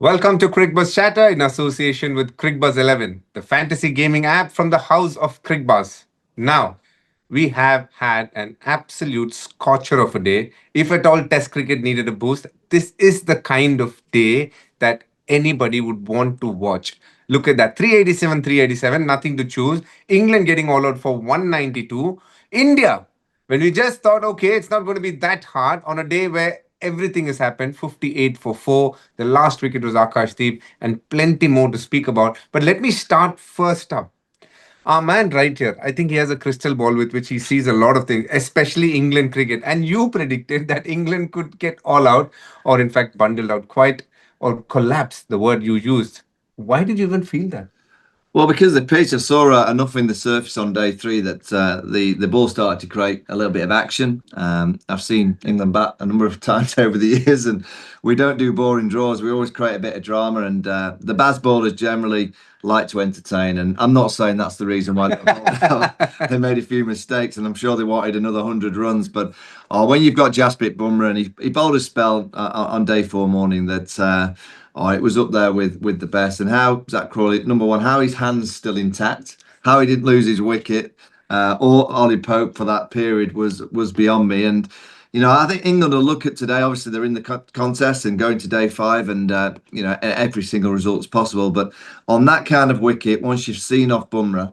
Welcome to Cricbuzz Chatter in association with Cricbuzz 11, the fantasy gaming app from the house of Cricbuzz. Now, we have had an absolute scorcher of a day. If at all Test cricket needed a boost, this is the kind of day that anybody would want to watch. Look at that, 387, 387, nothing to choose. England getting all out for 192. India, when we just thought, okay, it's not going to be that hard on a day where everything has happened, 58 for 4. The last wicket was Akashdeep, and plenty more to speak about. But let me start first up. Our man right here, I think he has a crystal ball with which he sees a lot of things, especially England cricket. And you predicted that England could get all out, or in fact, bundled out quite, or collapse, the word you used. Why did you even feel that? Well, because the pitch, I saw enough in the surface on day three that the ball started to create a little bit of action. I've seen England bat a number of times over the years, and we don't do boring draws. We always create a bit of drama, and the Baz bowlers generally like to entertain. And I'm not saying that's the reason why they made a few mistakes, and I'm sure they wanted another 100 runs. But when you've got Jasprit, Bumrah, and he bowled a spell on day four morning that. It was up there with the best. And how Zach Crawley, number one, how his hand's still intact, how he didn't lose his wicket, or Ollie Pope for that period was beyond me. And I think England will look at today. Obviously, they're in the contest and going to day five, and every single result's possible. But on that kind of wicket, once you've seen off Bumrah,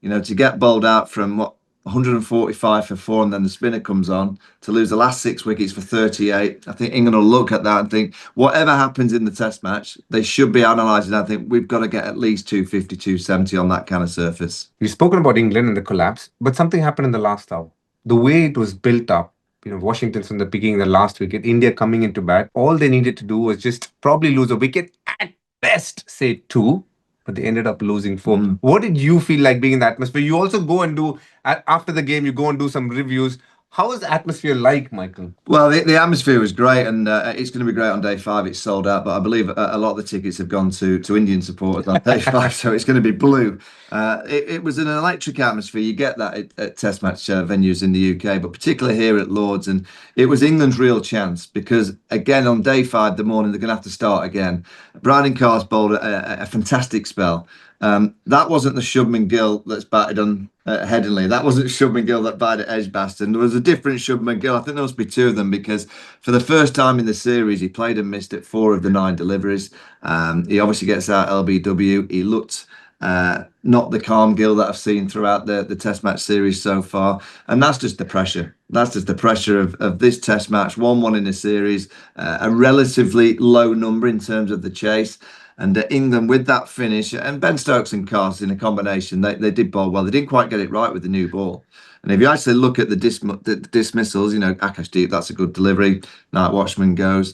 to get bowled out from 145 for 4, and then the spinner comes on to lose the last 6 wickets for 38. I think England will look at that and think, whatever happens in the Test match, they should be analysing. I think we've got to get at least 250, 270 on that kind of surface. We've spoken about England and the collapse, but something happened in the last hour. The way it was built up, Washington from the beginning, the last wicket, India coming into bat, all they needed to do was just probably lose a wicket, at best, say 2. But they ended up losing 4. What did you feel like being in the atmosphere? You also go and do, after the game, you go and do some reviews. How is the atmosphere like, Michael? Well, the atmosphere was great, and it's going to be great on day 5. It's sold out, but I believe a lot of the tickets have gone to Indian supporters on day 5, so it's going to be blue. It was an electric atmosphere. You get that at Test match venues in the UK, but particularly here at Lord's. And it was England's real chance because, again, on day 5, the morning, they're going to have to start again. Brydon Carr's bowled a fantastic spell. That wasn't the Shubman Gill that's batted on Headingley. That wasn't Shubman Gill that batted at Edgbaston. There was a different Shubman Gill. I think there must be 2 of them because for the first time in the series, he played and missed at 4 of the 9 deliveries. He obviously gets out LBW. He looked not the calm Gill that I've seen throughout the Test match series so far. And that's just the pressure. That's just the pressure of this Test match. 1-1 in the series, a relatively low number in terms of the chase. And England with that finish, and Ben Stokes and Carse in a combination, they did bowl well. They didn't quite get it right with the new ball. And if you actually look at the dismissals, Akashdeep, that's a good delivery. Night Watchman goes.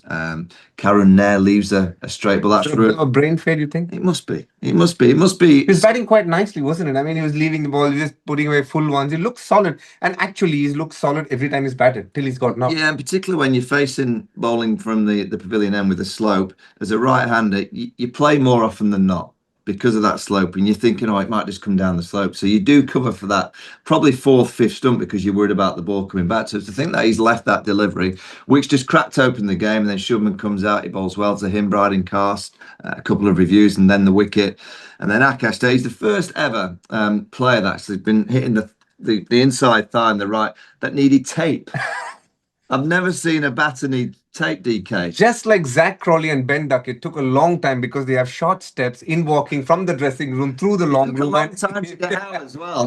Karen Nair leaves a straight ball. That's a brain fade, you think? It must be. It must be. He was batting quite nicely, wasn't it? I mean, he was leaving the ball, just putting away full ones. He looked solid. And actually, he's looked solid every time he's batted, till he's got knocked. Yeah, and particularly when you're facing bowling from the pavilion end with a slope, as a right-hander, you play more often than not because of that slope, and you're thinking, it might just come down the slope. So you do cover for that, probably 4th, 5th stump because you're worried about the ball coming back. So to think that he's left that delivery, which just cracked open the game, and then Shubman comes out, he bowls well to him, Brydon Carse, a couple of reviews, and then the wicket. And then Akash, he's the first ever player that's been hitting the inside thigh and the right that needed tape. I've never seen a batter need tape, DK. Just like Zach Crawley and Ben Duck, it took a long time because they have short steps in walking from the dressing room through the long room. A long time to get out as well.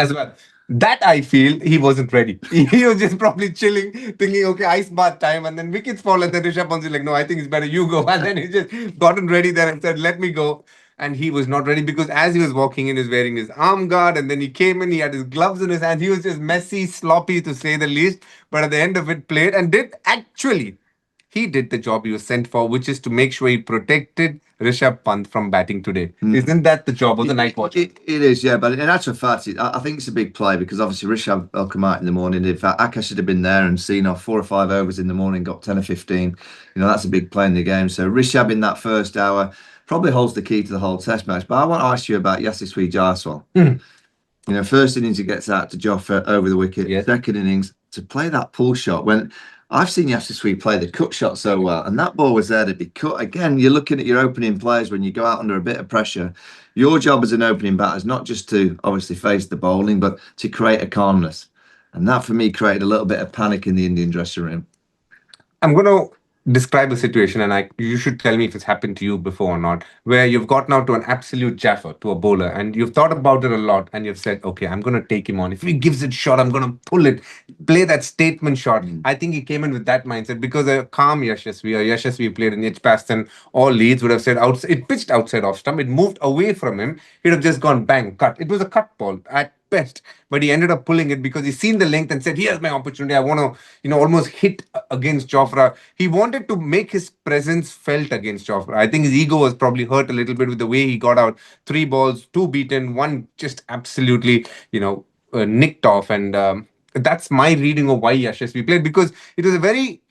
That I feel he wasn't ready. He was just probably chilling, thinking, okay, ice bath time, and then wickets fall, and then Rishabh Pant's like, no, I think it's better you go. And then he just gotten ready there and said, let me go. And he was not ready because as he was walking in, he was wearing his arm guard, and then he came in, he had his gloves in his hand. He was just messy, sloppy to say the least. But at the end of it, played and he did the job he was sent for, which is to make sure he protected Rishabh Pant from batting today. Isn't that the job of the night watch? It is, yeah. But in actual fact, I think it's a big play because obviously Rishabh will come out in the morning. In fact, Akash should have been there and seen off 4 or 5 overs in the morning, got 10 or 15. That's a big play in the game. So Rishabh in that first hour probably holds the key to the whole Test match. But I want to ask you about Yashasvi Jaiswal. First innings he gets out to Jofra over the wicket. Second innings to play that pull shot when I've seen Jasprit play the cut shot so well, and that ball was there to be cut. Again, you're looking at your opening players when you go out under a bit of pressure. Your job as an opening batter is not just to obviously face the bowling, but to create a calmness. And that for me created a little bit of panic in the Indian dressing room. I'm going to describe a situation, and you should tell me if it's happened to you before or not, where you've gotten out to an absolute jaffer to a bowler, and you've thought about it a lot, and you've said, okay, I'm going to take him on. If he gives it shot, I'm going to pull it, play that statement shot. I think he came in with that mindset because a calm Yashasvi played in Edgbaston, all leads would have said, it pitched outside off stump, it moved away from him, he'd have just gone bang, cut. It was a cut ball at best, but he ended up pulling it because he's seen the length and said, here's my opportunity. I want to, almost hit against Jofra. He wanted to make his presence felt against Jofra. I think his ego was probably hurt a little bit with the way he got out. 3 balls, 2 beaten, one just absolutely, nicked off. And that's my reading of why Yashasvi played, because it was a very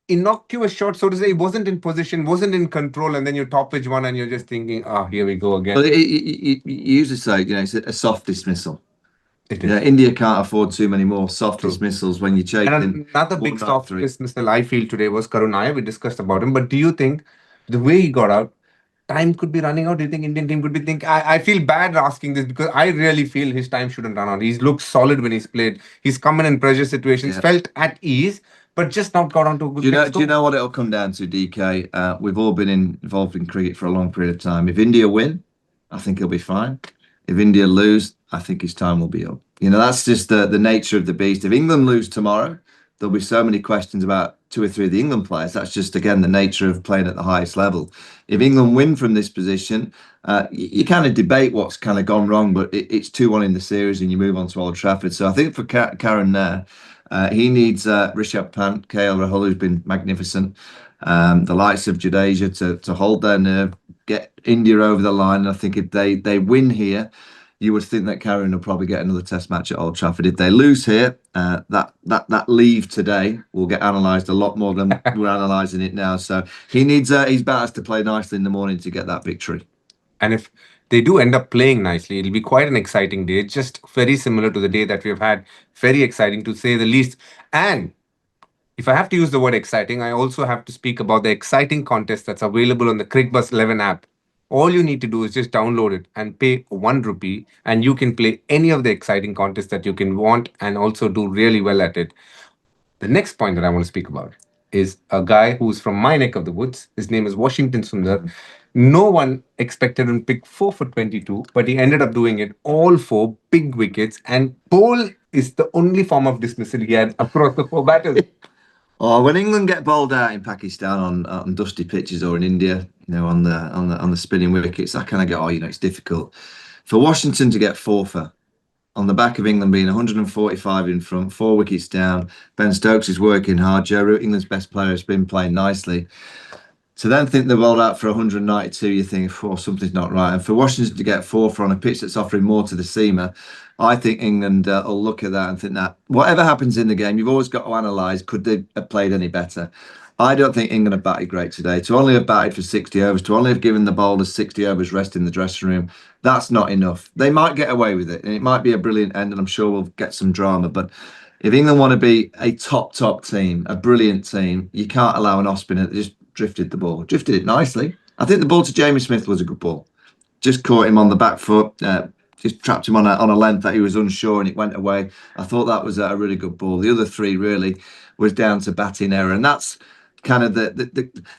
innocuous shot, so to say. He wasn't in position, wasn't in control, and then you top pitch one and you're just thinking, here we go again. But you usually say, it's a soft dismissal. It Yeah, is. India can't afford too many more soft True. dismissals when you're chasing And another big one, not soft three. dismissal I feel today was Karunaya. We discussed about him, but do you think the way he got out, time could be running out? Do you think Indian team could be think? I feel bad asking this because I really feel his time shouldn't run out. He's looked solid when he's played. He's come in pressure situations, Yeah. felt at ease, but just not got on to a good Do you know what it'll come down to, DK? We've all been involved in cricket for a long period of time. If India win, I think he'll be fine. If India lose, I think his time will be up. That's just the nature of the beast. If England lose tomorrow, there'll be so many questions about 2 or 3 of the England players. That's just, again, the nature of playing at the highest level. If England win from this position, you kind of debate what's kind of gone wrong, but it's 2-1 in the series and you move on to Old Trafford. So I think for Karen there, he needs Rishabh Pant, KL Rahul, who's been magnificent. The likes of Jadeja to hold their nerve, get India over the line. And I think if they win here, you would think that Karen will probably get another Test match at Old Trafford. If they lose here, that leave today will get analysed a lot more than we're analysing it now. So he needs his batters to play nicely in the morning to get that victory. And if they do end up playing nicely, it'll be quite an exciting day. It's just very similar to the day that we've had. Very exciting to say the least. And if I have to use the word exciting, I also have to speak about the exciting contest that's available on the Cricbuzz 11 app. All you need to do is just download it and pay 1 rupee, and you can play any of the exciting contests that you can want and also do really well at it. The next point that I want to speak about is a guy who's from my neck of the woods. His name is Washington Sundar. No one expected him to pick 4 for 22, but he ended up doing it all 4 big wickets. And pole is the only form of dismissal he had across the 4 batters. Oh, when England get bowled out in Pakistan on dusty pitches, or in India, on the spinning wickets, I kind of go, it's difficult. For Washington to get 4 for on the back of England being 145 in front, 4 wickets down. Ben Stokes is working hard. Joe Root, England's best player, has been playing nicely. To then think they're bowled out for 192, you think, something's not right. And for Washington to get 4 for on a pitch that's offering more to the seamer, I think England will look at that and think that whatever happens in the game, you've always got to analyse, could they have played any better? I don't think England have batted great today. To only have batted for 60 overs, to only have given the bowlers 60 overs rest in the dressing room, that's not enough. They might get away with it, and it might be a brilliant end, and I'm sure we'll get some drama. But if England want to be a top team, a brilliant team, you can't allow an off-spinner that just drifted it nicely. I think the ball to Jamie Smith was a good ball. Just caught him on the back foot, just trapped him on a length that he was unsure, and it went away. I thought that was a really good ball. The other 3 really was down to batting error, and that's kind of the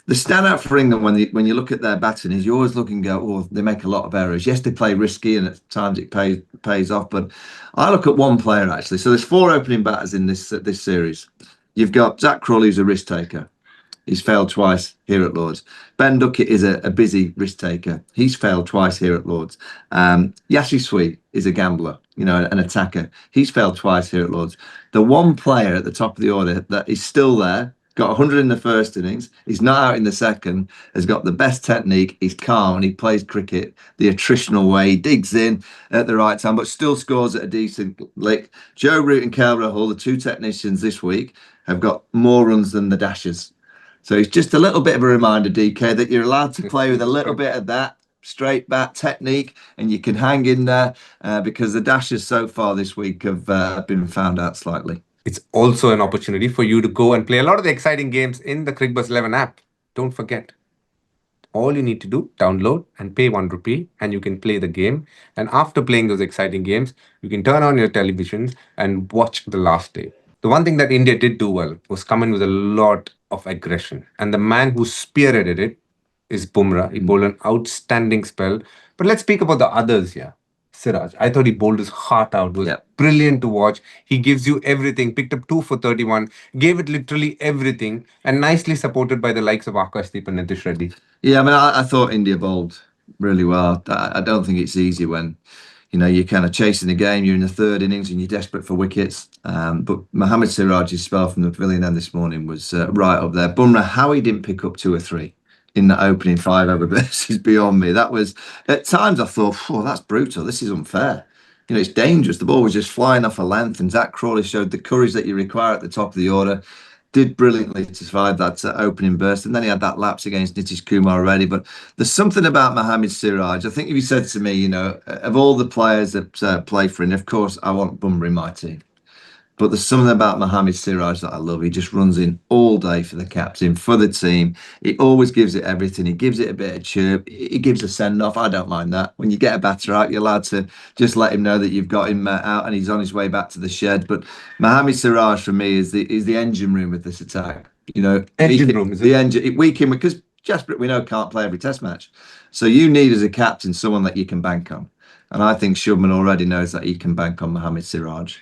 standout for England when you look at their batting is you always look and go, they make a lot of errors. Yes, they play risky, and at times it pays off. But I look at one player actually. So there's 4 opening batters in this series. You've got Zach Crawley, who's a risk taker. He's failed twice here at Lords. Ben Duckett is a busy risk taker. He's failed twice here at Lords. Yashasvi is a gambler, an attacker. He's failed twice here at Lords. The one player at the top of the order that is still there, got 100 in the first innings, he's not out in the second, has got the best technique, he's calm, and he plays cricket the attritional way. He digs in at the right time, but still scores at a decent lick. Joe Root and KL Rahul, the 2 technicians this week, have got more runs than the Dashers. So it's just a little bit of a reminder, DK, that you're allowed to play with a little bit of that straight bat technique, and you can hang in there because the Dashers so far this week have been found out slightly. It's also an opportunity for you to go and play a lot of the exciting games in the Cricbuzz 11 app. Don't forget, all you need to do, download and pay 1 rupee, and you can play the game. And after playing those exciting games, you can turn on your televisions and watch the last day. The one thing that India did do well was come in with a lot of aggression. And the man who spearheaded it is Bumrah. He bowled an outstanding spell. But let's speak about the others here. Siraj, I thought he bowled his heart out. It was Yeah. brilliant to watch. He gives you everything. Picked up 2 for 31, gave it literally everything, and nicely supported by the likes of Akashdeep and Nitish Reddy. Yeah, I mean, I thought India bowled really well. I don't think it's easy when, you're kind of chasing the game, you're in the third innings and you're desperate for wickets. But Mohammad Siraj's spell from the pavilion end this morning was right up there. Bumrah, how he didn't pick up 2 or 3 in that opening 5 over burst is beyond me. That was, at times I thought, oh, that's brutal. This is unfair. It's dangerous. The ball was just flying off a length, and Zach Crawley showed the courage that you require at the top of the order. Did brilliantly to survive that opening burst, and then he had that lapse against Nitish Kumar already. But there's something about Mohammad Siraj. I think if you said to me, of all the players that play for him, of course I want Bumrah in my team. But there's something about Mohammad Siraj that I love. He just runs in all day for the captain, for the team. He always gives it everything. He gives it a bit of chirp. He gives a send off. I don't mind that. When you get a batter out, you're allowed to just let him know that you've got him out and he's on his way back to the shed. But Mohammad Siraj for me is the engine room of this attack. Engine room, is the it? engine week in, because Jasprit we know can't play every Test match, so you need as a captain someone that you can bank on. And I think Shubman already knows that he can bank on Mohammad Siraj.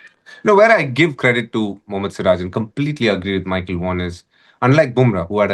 No, where I give credit to Mohammad Siraj and completely agree with Michael Vaughan is, unlike Bumrah, who had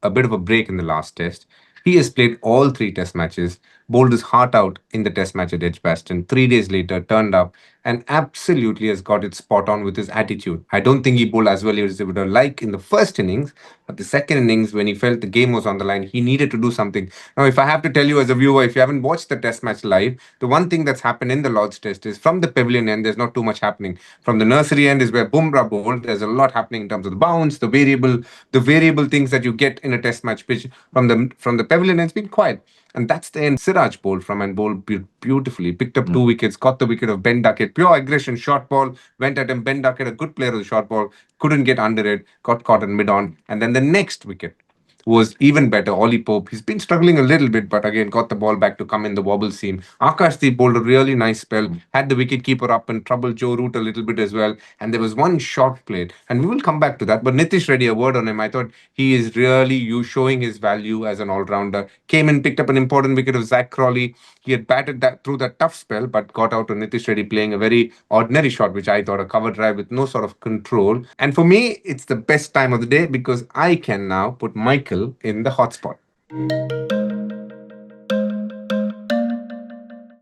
a bit of a break in the last test, he has played all 3 test matches, bowled his heart out in the test match at Edgbaston, 3 days later turned up and absolutely has got it spot on with his attitude. I don't think he bowled as well as he would have liked in the first innings, but the second innings, when he felt the game was on the line, he needed to do something. Now, if I have to tell you as a viewer, if you haven't watched the test match live, the one thing that's happened in the Lord's Test is from the pavilion end, there's not too much happening. From the nursery end is where Bumrah bowled. There's a lot happening in terms of the bounce, the variable things that you get in a test match pitch. From the pavilion end, it's been quiet. And that's the end Siraj bowled from and bowled beautifully. Picked up 2 wickets, got the wicket of Ben Duckett. Pure aggression, short ball, went at him. Ben Duckett, a good player of the short ball, couldn't get under it, got caught in mid on. And then the next wicket was even better. Ollie Pope, he's been struggling a little bit, but again, got the ball back to come in the wobble seam. Akashdeep bowled a really nice spell, had the wicketkeeper up and troubled Joe Root a little bit as well. And there was one shot played, and we will come back to that. But Nitish Reddy, a word on him, I thought he is really showing his value as an all-rounder. Came in, picked up an important wicket of Zach Crawley. He had batted that through that tough spell, but got out to Nitish Reddy playing a very ordinary shot, which I thought a cover drive with no sort of control. And for me, it's the best time of the day because I can now put Michael in the hotspot.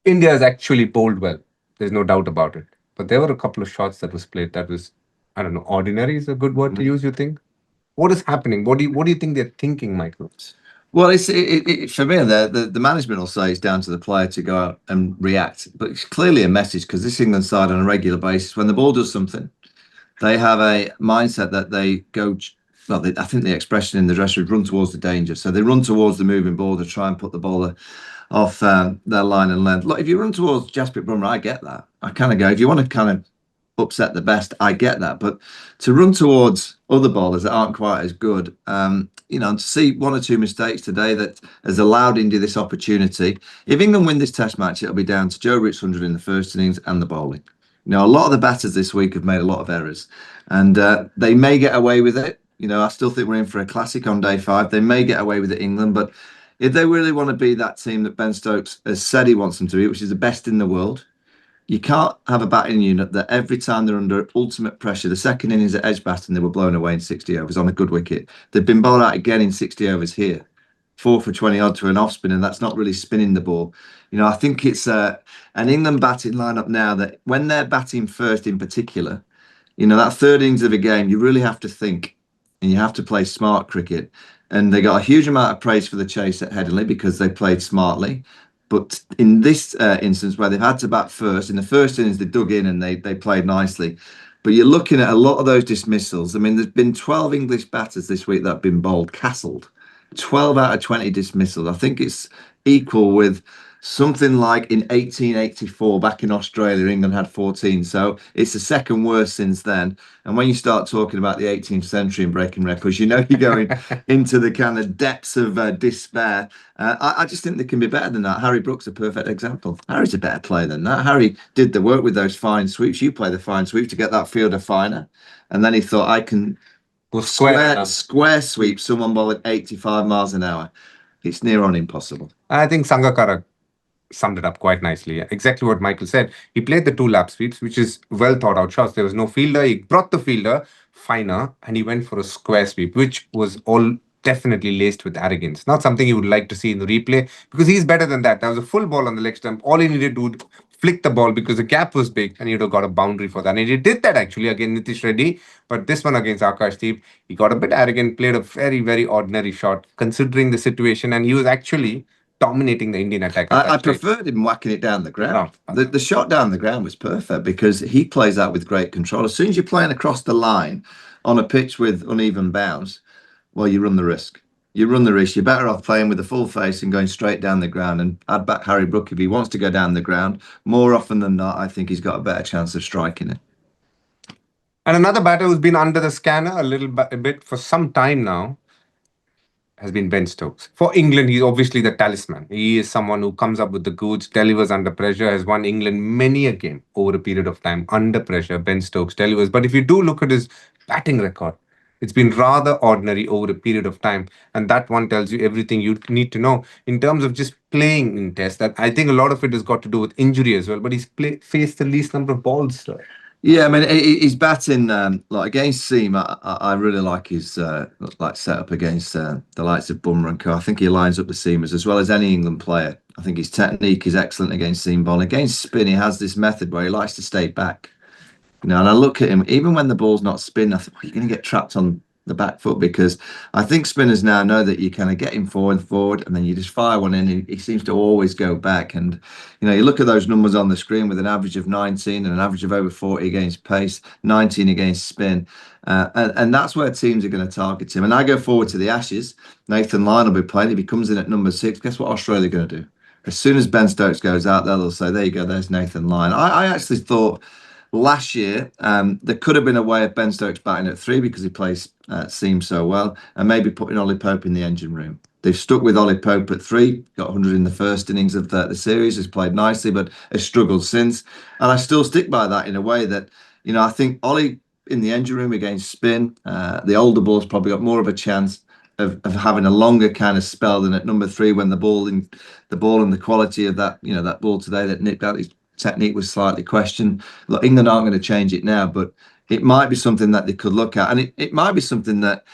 India has actually bowled well. There's no doubt about it. But there were a couple of shots that was played that was, I don't know, ordinary is a good word to use, you think? What is happening? What do you think they're thinking, Michael? Well, for me, the management will say it's down to the player to go out and react, but it's clearly a message because this England side on a regular basis, when the ball does something, they have a mindset that they go. Well, I think the expression in the dressing room, run towards the danger. So they run towards the moving ball to try and put the bowler off their line and length. Look, if you run towards Jasprit Bumrah, I get that. I kind of go, if you want to kind of upset the best, I get that. But to run towards other bowlers that aren't quite as good, and to see 1 or 2 mistakes today that has allowed India this opportunity. If England win this Test match, it'll be down to Joe Root's 100 in the first innings and the bowling. A lot of the batters this week have made a lot of errors, and they may get away with it. I still think we're in for a classic on day 5. They may get away with it, England, but if they really want to be that team that Ben Stokes has said he wants them to be, which is the best in the world, you can't have a batting unit that every time they're under ultimate pressure. The second innings at Edgbaston, they were blown away in 60 overs on a good wicket. They've been bowled out again in 60 overs here. 4 for 20 odd to an off spin, and that's not really spinning the ball. I think it's an England batting lineup now that when they're batting first in particular, that third innings of a game, you really have to think and you have to play smart cricket. And they got a huge amount of praise for the chase at Headingley because they played smartly. But in this instance, where they've had to bat first, in the first innings, they dug in and they played nicely. But you're looking at a lot of those dismissals. I mean, there's been 12 English batters this week that have been bowled, castled. 12 out of 20 dismissals. I think it's equal with Something like in 1884, back in Australia, England had 14. So it's the second worst since then. And when you start talking about the 18th century and breaking records, you know you're going into the kind of depths of despair. I just think they can be better than that. Harry Brook's a perfect example. Harry's a better player than that. Harry did the work with those fine sweeps. You play the fine sweep to get that fielder finer. And then he thought, I can Go square. square sweep someone ball at 85 miles an hour. It's near on impossible. I think Sangakkara summed it up quite nicely. Exactly what Michael said. He played the two lap sweeps, which is well thought out shots. There was no fielder. He brought the fielder finer and he went for a square sweep, which was all definitely laced with arrogance. Not something you would like to see in the replay because he's better than that. That was a full ball on the leg stump. All he needed to do flick the ball because the gap was big and he'd have got a boundary for that. And he did that actually against Nitish Reddy. But this one against Akash Deep, he got a bit arrogant, played a very, very ordinary shot considering the situation. And he was actually dominating the Indian attack. I preferred him whacking it down the ground. The shot down the ground was perfect because he plays that with great control. As soon as you're playing across the line on a pitch with uneven bounce, well, you run the risk. You run the risk. You're better off playing with a full face and going straight down the ground. And I'd back Harry Brook if he wants to go down the ground. More often than not, I think he's got a better chance of striking it. And another batter who's been under the scanner a bit for some time now has been Ben Stokes. For England, he's obviously the talisman. He is someone who comes up with the goods, delivers under pressure, has won England many a game over a period of time. Under pressure, Ben Stokes delivers. But if you do look at his batting record, it's been rather ordinary over a period of time. And that one tells you everything you need to know in terms of just playing in Test. That I think a lot of it has got to do with injury as well. But he's faced the least number of balls. So. Yeah, I mean, he's batting like against seam. I really like his like setup against the likes of Bumrah and Co. I think he lines up the seamers as well as any England player. I think his technique is excellent against seam ball. Against spin, he has this method where he likes to stay back. You know, and I look at him, even when the ball's not spinning, I think, well, you're going to get trapped on the back foot because I think spinners now know that you kind of get him forward, and then you just fire one in. He seems to always go back. And, you know, you look at those numbers on the screen with an average of 19 and an average of over 40 against pace, 19 against spin. And that's where teams are going to target him. And I go forward to the Ashes. Nathan Lyon will be playing. If he comes in at number 6, guess what Australia are going to do? As soon as Ben Stokes goes out there, they'll say, there you go, there's Nathan Lyon. I actually thought last year, there could have been a way of Ben Stokes batting at 3 because he plays seam so well, and maybe putting Ollie Pope in the engine room. They've stuck with Ollie Pope at 3, got 100 in the first innings of the series, has played nicely, but has struggled since. And I still stick by that in a way that, you know, I think Ollie in the engine room against spin, the older ball's probably got more of a chance of having a longer kind of spell than at number 3 when the ball and the quality of that, you know, that ball today that nipped out his technique was slightly questioned. Look, England aren't going to change it now, but it might be something that they could look at. And it might be something that,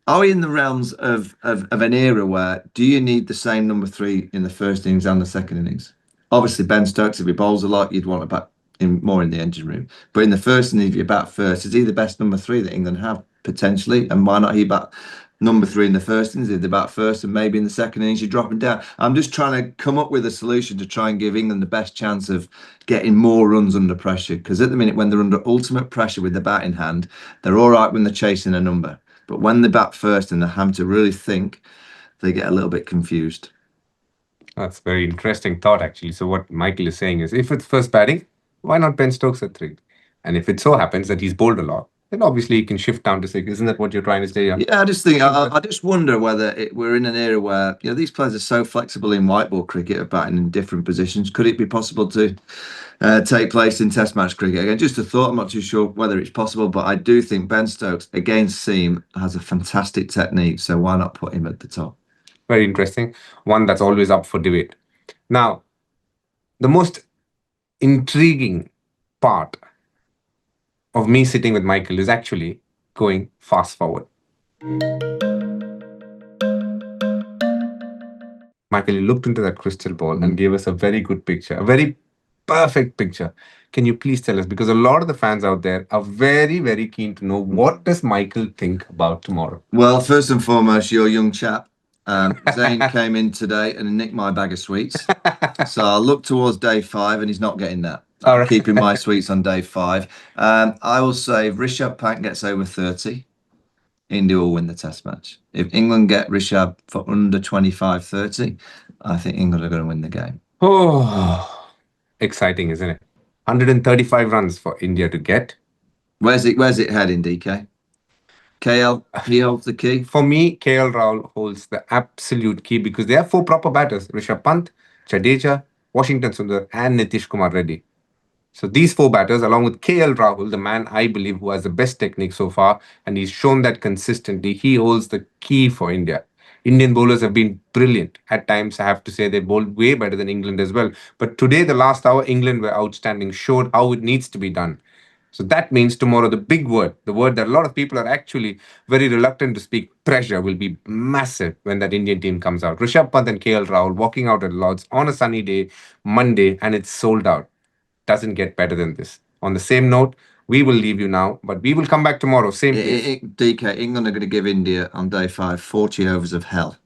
are we in the realms of an era where do you need the same number 3 in the first innings and the second innings? Obviously, Ben Stokes, if he bowls a lot, you'd want to bat more in the engine room. But in the first innings, if you bat first, is he the best number 3 that England have potentially? And why not he bat number 3 in the first innings, if they bat first, and maybe in the second innings you're dropping down? I'm just trying to come up with a solution to try and give England the best chance of getting more runs under pressure. Because at the minute, when they're under ultimate pressure with the bat in hand, they're all right when they're chasing a number. But when they bat first and they're having to really think, they get a little bit confused. That's a very interesting thought, actually. So what Michael is saying is, if it's first batting, why not Ben Stokes at 3? And if it so happens that he's bowled a lot, then obviously you can shift down to 6. Isn't that what you're trying to say? Yeah, I just think I just wonder whether we're in an era where, you know, these players are so flexible in white ball cricket, of batting in different positions. Could it be possible to take place in Test match cricket again? Just a thought. I'm not too sure whether it's possible, but I do think Ben Stokes against seam has a fantastic technique. So why not put him at the top? Very interesting. One that's always up for debate. Now, the most intriguing part of me sitting with Michael is actually going fast forward. Michael, you looked into that crystal ball and gave us a very good picture, a very perfect picture. Can you please tell us, because a lot of the fans out there are very, very keen to know, what does Michael think about tomorrow? Well, first and foremost, you're a young chap. Zane came in today and nicked my bag of sweets. So I'll look towards day 5 and he's not getting that. All right. Keeping my sweets on day 5. I will say if Rishabh Pant gets over 30, India will win the Test match. If England get Rishabh for under 25-30, I think England are going to win the game. Oh, exciting, isn't it? 135 runs for India to get. Where's it heading, DK? KL, he holds the key. For me, KL Rahul holds the absolute key because they have four proper batters: Rishabh Pant, Jadeja, Washington Sundar, and Nitish Kumar Reddy. So these four batters, along with KL Rahul, the man I believe who has the best technique so far, and he's shown that consistently, he holds the key for India. Indian bowlers have been brilliant. At times, I have to say they bowled way better than England as well. But today, the last hour, England were outstanding, showed how it needs to be done. So that means tomorrow, the big word, the word that a lot of people are actually very reluctant to speak, pressure will be massive when that Indian team comes out. Rishabh Pant and KL Rahul walking out at Lords on a sunny day, Monday, and it's sold out. Doesn't get better than this. On the same note, we will leave you now, but we will come back tomorrow, same place. DK, England are going to give India on day 5 40 overs of hell.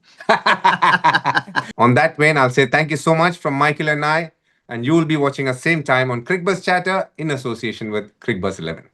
On that vein, I'll say thank you so much from Michael and I, and you will be watching us same time on Cricbuzz Chatter in association with Cricbuzz 11.